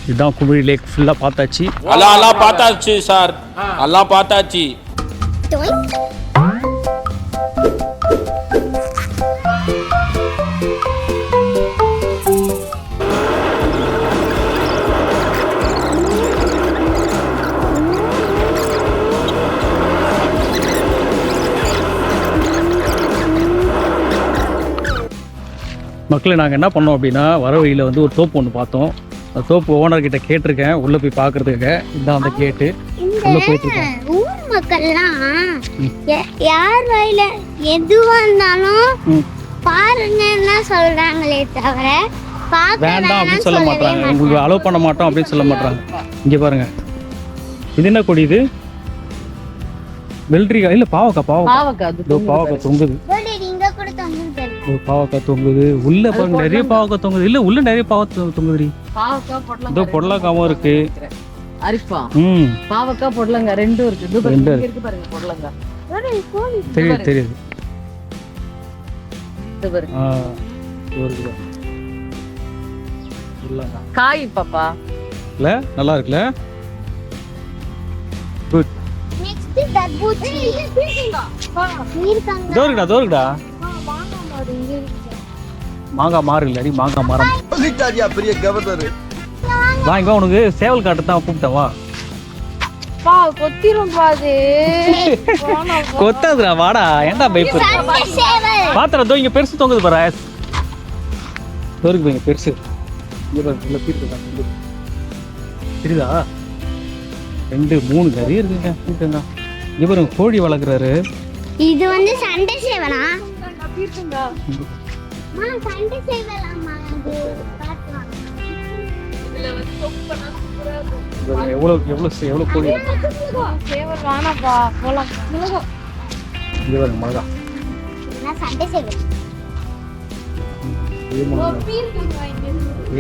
இதுதான் குமிழி லேக் ஃபுல்லாக பார்த்தாச்சு. எல்லாம் பார்த்தாச்சு சார், எல்லாம் பார்த்தாச்சு. மக்களை நாங்கள் என்ன பண்ணோம் அப்படின்னா, வர வழியில் வந்து ஒரு தோப்பு ஒன்று பார்த்தோம். அந்த தோப்பு ஓனர்கிட்ட கேட்டிருக்கேன் உள்ளே போய் பார்க்குறதுக்காக. இதுதான் அந்த கேட்டு, உள்ளே போயிட்டுருக்கேன். ஊர் மக்கள்லாம் யார் வாயில எதுவாக இருந்தாலும் பாருங்கன்னா சொல்கிறாங்களே தவிர வேண்டாம் அப்படின்னு சொல்ல மாட்டாங்க. உங்களுக்கு அலோவ் பண்ண மாட்டோம் அப்படின்னு சொல்ல மாட்டாங்க. இங்கே பாருங்க, இது என்ன கொடி? இது வெள்ளரிக்காய் இல்லை, பாவக்காய். பாவக்காய் தொங்குது. பாவக்காய் தொங்குது உள்ள. பாருங்க, நிறைய பாவக்காய் தொங்குது. இல்ல உள்ள நிறைய பாவக்காய் தொங்குதுடி. இதோ பொடலங்காவும் இருக்கு. பாவக்காய் பொடலங்காய் ரெண்டும் இருக்கு. பாருங்க பொடலங்காய் தெரியுது. காய் பாப்பா இல்ல, நல்லா இருக்குல்ல. குட். தோருக்குடா மாங்காய் மாறு இல்லடி, மாங்காய் மரம். பெரிய கவர்னர் வாங்க வா, உனக்கு சேவல் காட்டு தான் கூப்பிட்டேன். வா கொத்தாதுடா, வாடா. ஏன்டா பயப்படுற? பாத்திரம் தோ இங்க பெருசு தொங்குது பாரு. தோருக்கு போய் பெருசு தெரியுதா? 2 3 கறி இருக்குங்க. இங்க பாருங்க, கோழி வளர்க்குறாரு. இது வந்து சண்டை சேவலா? சண்டை சேவலாமா? எவ்வளவு கோழி மிளகா.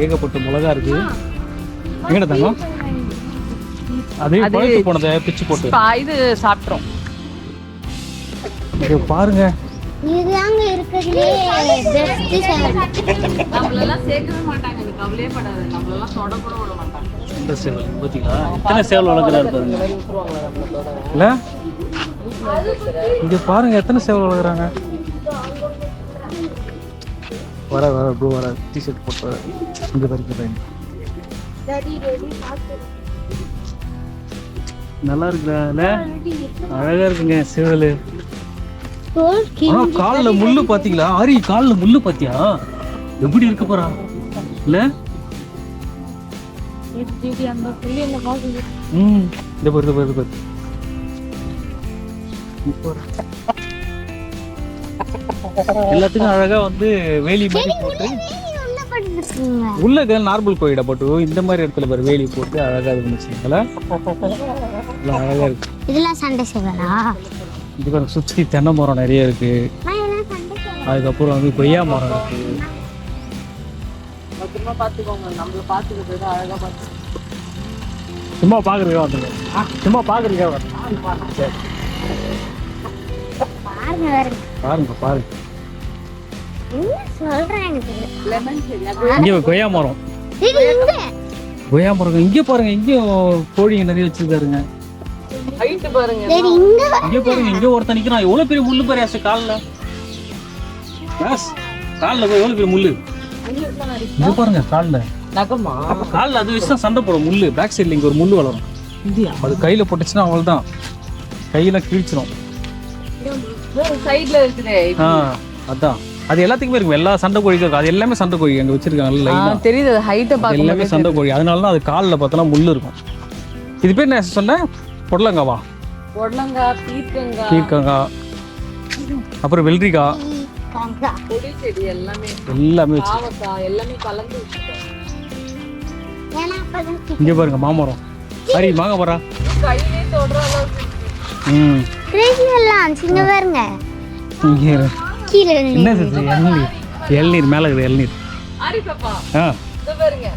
ஏகப்பட்ட மிளகா இருக்கு. எங்கடா தங்கம்? அதே பழுத்து போனதை பிச்சு போட்டு இது சாப்பிட்றோம். பாருங்க, இதுதாங்க இருக்குதுலே பெஸ்ட் சேவல். நம்மளெல்லாம் சேர்க்கவே மாட்டாங்க, நீ கவலையே படாத. நம்மளெல்லாம் தொட கூட விட மாட்டாங்க. இந்த சேவல் பாத்தீங்களா? எத்தனை சேவல் வளர்க்குறாரு பாருங்க. இல்ல இங்க பாருங்க, எத்தனை சேவல் வளர்க்குறாங்க. வர ப்ரோ வர டிஷர்ட் போட்டு வர. இங்க பாருங்க, நல்லா இருக்குல்ல, அழகா இருக்குங்க சேவல். கால்ல முள்ளு பாத்தீங்களா? ஆரி கால்ல முள்ளு பாத்தியா? எப்படி இருக்கு போறா இல்ல? இந்த பாரு எல்லாத்துக்கும் அழகா வந்து வேலி மாதிரி போட்டு உள்ள நார்மல் கோயிட போட்டு இந்த மாதிரி இடத்துல பாரு வேலி போட்டு அழகா இது பண்ணிச்சுங்களா. அழகா இருக்கு. இதெல்லாம் சண்டை சேவலா? இது பாருங்க, சுத்தி தென்னை மரம் நிறைய இருக்கு. அதுக்கப்புறம் வந்து கொய்யா மரம் இருக்கு. சும்மா பாக்குறதுக்காக வந்துங்க, சும்மா பாக்குறதுக்காக பாருங்க. இங்க கொய்யா மரம் இங்க பாருங்க. இங்கேயும் கோழிங்க நிறைய வச்சிருக்காருங்க. ஹைட் பாருங்க, இங்க பாருங்க. இங்க ஒருத்தன் நிக்கிறான். எவ்வளவு பெரிய முள்ளு பாரு கால்ல. கால்ல போய் எவ்வளவு பெரிய முள்ளு. இங்க பாருங்க கால்ல நகமா. கால்ல அது விஷயம் சண்டை போடும் முள்ளு. பேக் சைட்ல இங்க ஒரு முள்ளு வளரும். அது கையில போட்டுச்சுன்னா அவ்வளவுதான், கையில கிழிச்சிடும். சைடுல இருக்குதே, அதான் அது எல்லாத்துக்குமே இருக்கும். எல்லா சண்டை கோழிக்கும் இருக்கும். அது எல்லாமே சண்டை கோழி அங்க வச்சிருக்காங்க. தெரியுது, ஹைட்டை பார்க்க எல்லாமே சண்டை கோழி. அதனால தான் அது கால்ல பார்த்தா முள்ளு இருக்கும். இது பேர் என்ன சொன்னேன்? பொடலங்காவா? பொடலங்காய், பீர்க்கங்காய், அப்புறம் வெள்ளரிக்காய், கொடி செடி எல்லாமே பாவக்காய் எல்லாமே கலந்து வச்சிருக்கோம். இங்க பாருங்க மாமரம். சரி வாங்க போறா. கையிலே தொடுற அளவுக்கு இங்க பாருங்க. என்ன இளநீர் மேல இருக்குது. இளநீர் ஆரி பாப்பா, இத பாருங்க.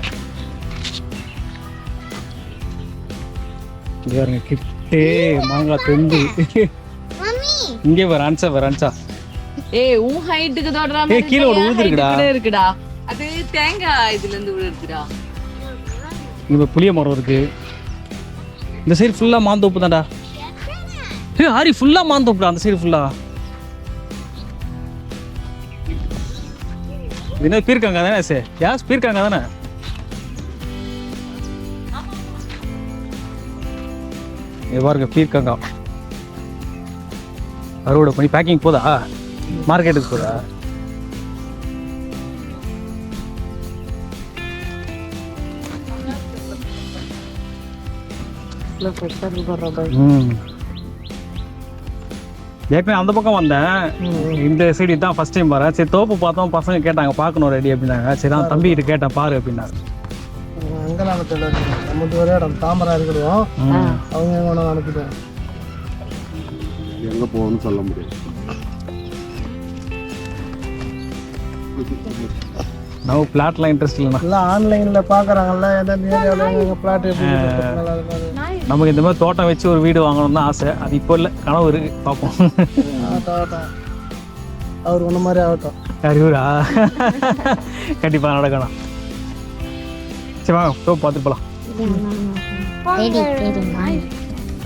இங்க பாருங்க, கிட்டே மாங்காய் தொண்டு. இங்க பாரு அன்சா. ஏய் உன் ஹைட்டுக்கு தொடுற மாதிரி கீழ ஒரு ஊது இருக்குடா. இருக்குடா. அது தேங்காய் இதுல இருந்து விழுதுடா. இங்கே புளிய மரம் இருக்குது. இந்த சைடு ஃபுல்லாக மாந்தோப்பு தான்டா. ஆரி ஃபுல்லாக மாந்தோப்புடா அந்த சைடு ஃபுல்லாக. என்ன பீர்க்காங்க தானே சார்? யாஸ் பீர்க்காங்க தானே? இது பாருங்க பீர்க்காங்க அறுவடை பண்ணி பேக்கிங் போதா? மார்க்கெட்டுக்கு போதா? ஏற்கனவே அந்த பக்கம் வந்தேன். இந்த சைடு தான் ஃபர்ஸ்ட் டைம் வரேன். சரி தோப்பு பார்த்தோம், பசங்க கேட்டாங்க பார்க்கணும் ரெடி அப்படின்னாங்க. சரி நான் தம்பிக்கிட்ட கேட்டேன் பாரு அப்படின்னாரு. நமக்கு ஒரே இடம் தாமரை இருக்கிறோம். அவங்க எங்கே அனுப்பிடுவோம். எங்கே போகணும்னு சொல்ல முடியும். நம்ம பிளாட்லாம் இன்ட்ரெஸ்ட் இல்லைண்ணா. எல்லாம் ஆன்லைனில் பார்க்குறாங்கல்ல, எந்த ஏரியாவில் எங்கள் பிளாட் எப்படி நமக்கு இந்த மாதிரி தோட்டம் வச்சு ஒரு வீடு வாங்கணும்னு தான் ஆசை. அது இப்போ இல்லை, கனவு இருக்கு, பார்ப்போம். ஆகட்டும், அவர் ஒன்று மாதிரி ஆகட்டும். யார் இவரா? கண்டிப்பாக நடக்கணும். சரி வாங்க டோப் பார்த்துட்டு போகலாம்.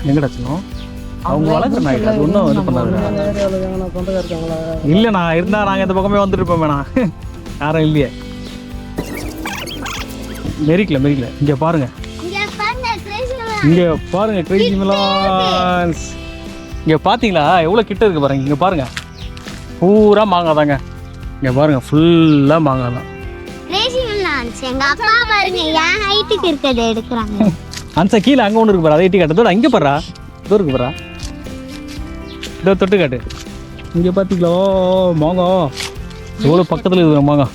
எங்கடா சொன்னோம்? அவங்க வளர்க்குற நாய் அது ஒன்றும் இது பண்ணாது. சொந்தக்கார இருக்காங்களா? இல்லைண்ணா, இருந்தால் நாங்கள் இந்த பக்கமே வந்துருப்போம் வேணா. யாரும் இல்லையே. மெரிக்கல இங்கே பாருங்க, இங்கே பாருங்க கிரேசி மெலான்ஸ். இங்கே பார்த்தீங்களா எவ்வளோ கிட்ட இருக்கு பாருங்க. இங்கே பாருங்க பூரா மாங்காய் தாங்க. இங்கே பாருங்க ஃபுல்லாக மாங்காய் தான். எங்க அப்பா பாருங்க என் ஹைட்டுக்கு இருக்கிறத எடுக்கிறாங்க. அந்த கீழே அங்கே ஒன்று இருக்கு பாரு, அதை எட்டி காட்டுறதோட அங்கே பாரு, இதோ இருக்கு பாரு, இதோ தொட்டு காட்டு. இங்கே பார்த்தீங்களோ மாங்காய் எவ்வளோ பக்கத்தில் இருக்குது மாங்காய்.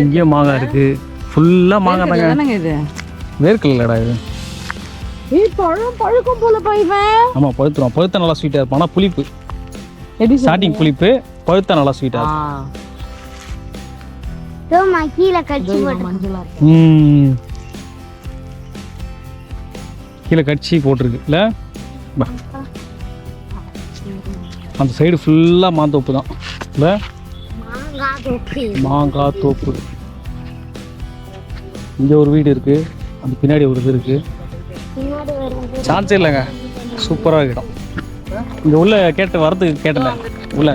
இங்கே மாங்காய் இருக்கு, ஃபுல்லாக மாங்காய் தாங்க. இது வேர்க்கலடா இது. பழுக்கும் போல பைவன். ஆமாம் பழுத்துரும். பழுத்தா நல்லா ஸ்வீட்டாக இருக்கும். ஆனால் புளிப்பு ஸ்டார்டிங் புளிப்பு, பழுத்தா நல்லா ஸ்வீட்டாக இருக்கும். கீழே கடிச்சு கீழே கடிச்சு போட்டிருக்கு இல்லை? அந்த சைடு ஃபுல்லாக மாந்தோப்பு தான் இல்லை? மாங்காய் தோப்பு. இங்கே ஒரு வீடு இருக்கு, அந்த பின்னாடி ஒரு இது இருக்கு. சான்ஸே இல்லைங்க, சூப்பராக இருக்கு இடம். இங்கே உள்ள கேட்டு வரதுக்கு கேட்டேன் உள்ள.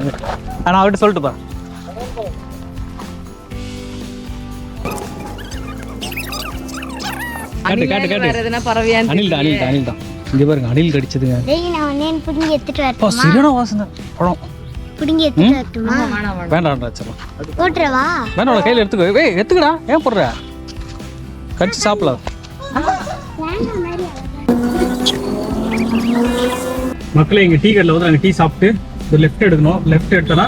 நான் அவர்கிட்ட சொல்லிட்டுப்பா. காட்டு காட்டு காட்டு. அணில் தான். இங்கே பாருங்க அணில் கடிச்சதுங்க. சரியான வாசனை. பழம் வேண்டாம் வேண்டாம், கையில் எடுத்துக்கோ. எடுத்துக்கடா, ஏன் போடுற? கடிச்சு சாப்பிடலாம். மக்களே இங்கே டீ கடையில் வந்து நாங்கள் டீ சாப்பிட்டு ஒரு லெஃப்ட் எடுக்கணும். லெஃப்ட் எடுத்தோன்னா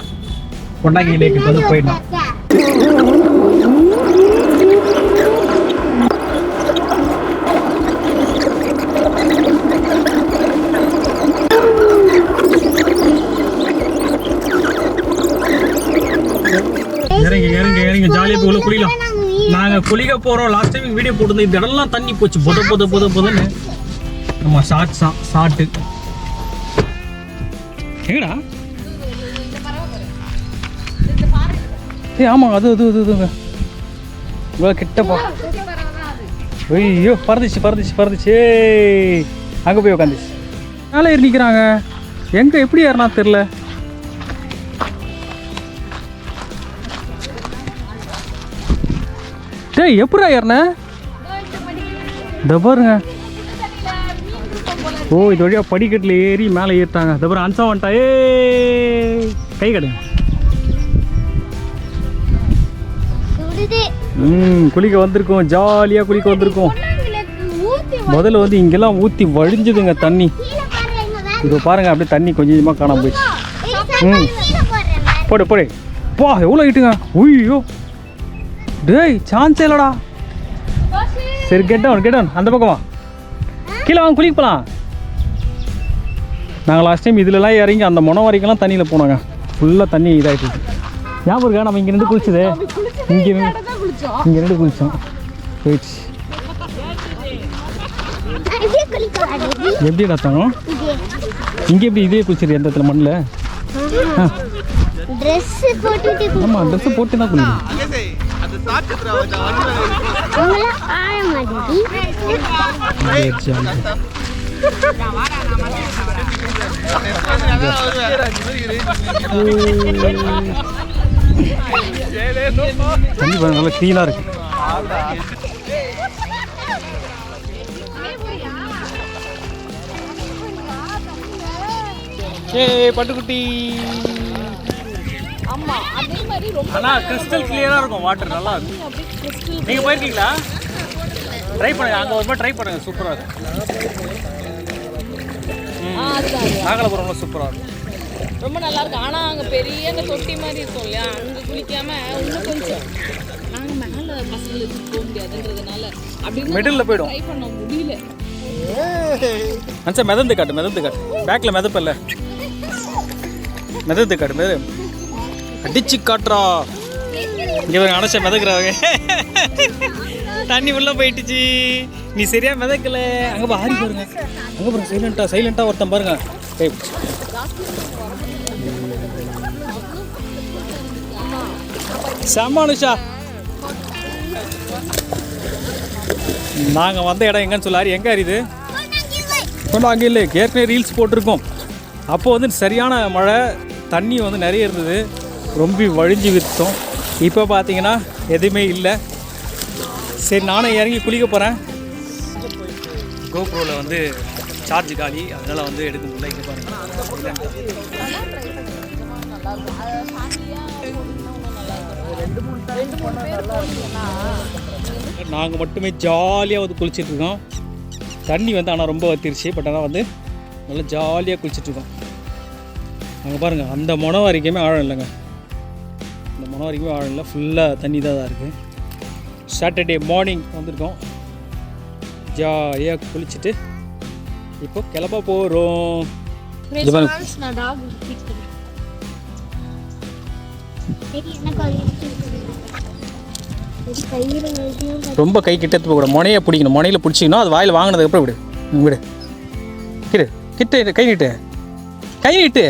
கொண்டாங்கி லேக்கு வந்து போயிடலாம். இறங்கி ஜாலியாக போய் உள்ள குளிக்கலாம். நாங்கள் குளிக்க போகிறோம். லாஸ்ட் டைம் வீடியோ போட்டு இந்த இடம்லாம் தண்ணி போச்சு, பொதுன்னு. நம்ம ஷார்ட்டு எங்கடா? ஆமாம் அது இதுங்க இவ்வளோ கிட்டப்பா. ஐயோ பறந்துச்சு. அங்கே போய் உட்காந்துச்சு. மேலே ஏறி நிற்கிறாங்க. எங்கே எப்படி ஏறினா தெரில. டேய் எப்படா ஏறின? இந்த பாருங்க. ஓ இது வழியாக படிக்கட்டில் ஏறி மேலே ஏறிட்டாங்க. இந்த பாரு அன்சா வந்துட்டா. கை கடுங்க. குளிக்க வந்திருக்கோம், ஜாலியாக குளிக்க வந்திருக்கோம். முதல்ல வந்து இங்கெல்லாம் ஊற்றி வழிஞ்சுதுங்க தண்ணி. இப்போ பாருங்க அப்படியே தண்ணி கொஞ்சம் கொஞ்சமாக காணாம போயிடுச்சு. போடு பா எவ்வளோ ஆகிட்டுங்க. ஐயோ டேய் சான்ஸே இல்லைடா. சரி கெட் டவுன் அந்த பக்கமா கீழே வாங்க குளிக்க போகலாம். நாங்கள் லாஸ்ட் டைம் இதுலலாம் இறங்கி அந்த முனை வரைக்கெல்லாம் தண்ணியில் போனோங்க. ஃபுல்லாக தண்ணி இதாகிட்டு. ஞாபகம் இருக்கா நம்ம இங்கே ரெண்டு குளிச்சது? இங்கே ரெண்டு குளித்தோம் போயிடுச்சு. எப்படி நடத்தாங்க இங்கே? எப்படி இதே குளிச்சிரு எந்த இடத்துல மண்ணில்? ஆமாம் ட்ரெஸ்ஸு போட்டு தான் குளிக்கணும். அங்கெல்லாம் ஆழ மாதிரி தண்ணி பாருங்க நல்லா க்ளீனாக இருக்கு. பட்டுக்குட்டி. ஆமா அதே மாதிரி ரொம்ப ஆனால் கிறிஸ்டல் கிளியராக இருக்கும் வாட்டர், நல்லா இருக்கும். நீங்கள் போயிருக்கீங்களா? ட்ரை பண்ணுங்க, அங்கே ஒரு மாதிரி ட்ரை பண்ணுங்க, சூப்பராக இருக்கும். நாகலாபுரம்லாம் சூப்பராக இருக்கும், ரொம்ப நல்லா இருக்கு. ஆனா அங்க பெரிய அந்த தொட்டி மாதிரி இருக்கும் இல்லையா, அங்க குளிக்காம இன்னும் கொஞ்சம் நாங்க மேல பசங்களை போக முடியாதுன்றதுனால அப்படின்னு மிடில் போயிடும். ட்ரை பண்ண முடியல. அன்சா மிதந்து காட்டு பேக்கில் மிதப்பல்ல, மிதந்து காட்டு அடிச்சு காட்டுறா. இங்கே ஒரு அணைச்ச மிதக்குறாங்க, தண்ணி உள்ளே போயிட்டுச்சு. நீ சரியா மிதக்கல. அங்கே ஆறி பாருங்க, அங்கே பாருங்க சைலண்ட்டாக ஒருத்தன் பாருங்க. செம்மானுஷா. நாங்கள் வந்த இடம் எங்கன்னு சொல்லாரு. எங்கே அறியுது? அங்கே இல்லை, ஏற்கனவே ரீல்ஸ் போட்டிருக்கோம். அப்போ வந்து சரியான மழை, தண்ணி வந்து நிறைய இருந்தது, ரொம்ப வழிஞ்சு விற்றோம். இப்போ பார்த்தீங்கன்னா எதுவுமே இல்லை. சரி நானும் இறங்கி குளிக்க போகிறேன். கோப்ரோவில் வந்து சார்ஜ் காலி, அதனால் வந்து எடுக்க முடியல. இங்கே பாருங்கள், நாங்கள் மட்டுமே ஜாலியாக வந்து குளிச்சிட்ருக்கோம். தண்ணி வந்து ஆனால் ரொம்ப வத்திருச்சு, பட் ஆனால் வந்து நல்லா ஜாலியாக குளிச்சிட்ருக்கோம். அங்கே பாருங்கள், அந்த முனை வரைக்குமே ஆழம் இல்லைங்க, அந்த முனை வரைக்குமே ஆழம் இல்லை, ஃபுல்லாக தண்ணி தான் இருக்குது. சாட்டர்டே மார்னிங் வந்திருக்கோம், ஜாலியாக குளிச்சுட்டு இப்போ கிளம்ப போகிறோம். ரொம்ப கை கிட்ட போகக்கூடாது, முனையை பிடிக்கணும். முனையில் பிடிச்சிக்கணும், அது வாயில் வாங்கினதுக்கப்புறம் விடு விடு கிட்ட கிட்ட கை நீட்டு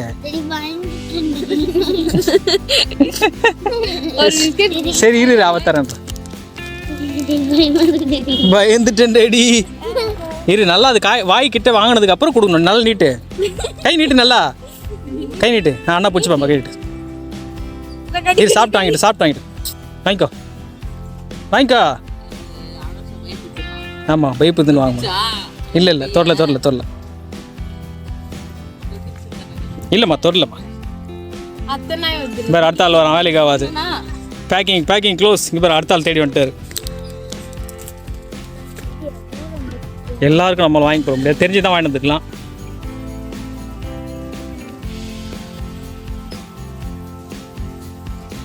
சரி இரு அவத்தரேன். பயந்துட்டேன்டி. இரு நல்லா அது வாய் கிட்ட வாங்கினதுக்கு அப்புறம் கொடுக்கணும். நல்லா நீட்டு, கை நீட்டு, நல்லா கை நீட்டு. நான் அண்ணா பிடிச்சிப்பேன், கை நீட்டு. இது சாப்பிட்டு வாங்கிக்கோ. ஆமாம் பயப்புதுன்னு வாங்க. இல்லை தொடல இல்லைம்மா, தொடலம்மா. வேறு அடுத்த ஆள் வரான், வேலைக்கு ஆகாது. Packing close. இங்கே பேர் அடுத்த ஆள் தேடி வந்துட்டார். எல்லாருக்கும் நம்மளை வாங்கி போட முடியாது, தெரிஞ்சு தான் வாங்கி வந்துக்கலாம்.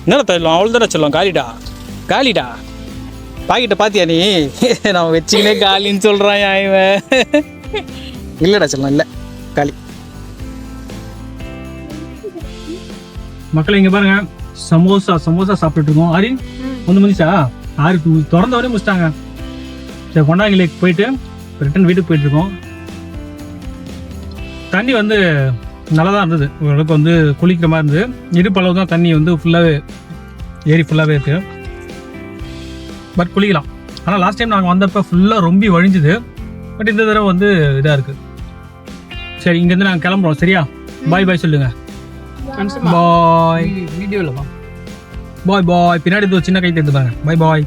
என்னடா தரலாம், அவ்வளோ தானே சொல்லுவோம். காலிடா பாக்கிட்ட பார்த்தியா நீ? நம்ம வச்சுக்கினே காலின்னு சொல்கிறான் இவன். இல்லைடா சொல்லலாம், இல்லை காலி. மக்களை இங்கே பாருங்க, சமோசா சாப்பிட்டுட்டு இருக்கோம். ஆரி வந்து முடிச்சா? ஆறு திறந்த வரையும் முடிச்சிட்டாங்க. சரி கொண்டாங்க லேக் போயிட்டு ரிட்டன் வீட்டுக்கு போயிட்டுருக்கோம். தண்ணி வந்து நல்லா தான் இருந்தது, ஓரளவுக்கு வந்து குளிக்கிற மாதிரி இருந்தது. இடுப்பளவு தான் தண்ணி வந்து ஃபுல்லாகவே ஏரி ஃபுல்லாகவே இருக்குது, பட் குளிக்கலாம். ஆனால் லாஸ்ட் டைம் நாங்கள் வந்தப்போ ஃபுல்லாக ரொம்ப வழிஞ்சுது, பட் இந்த தடவை வந்து இதாக இருக்குது. சரி இங்கேருந்து நாங்கள் கிளம்புறோம், சரியா? பாய் சொல்லுங்கள். பாய் வீடியோவில் பாய். பின்னாடி சின்ன கை தெரிந்து பாருங்க. பாய்.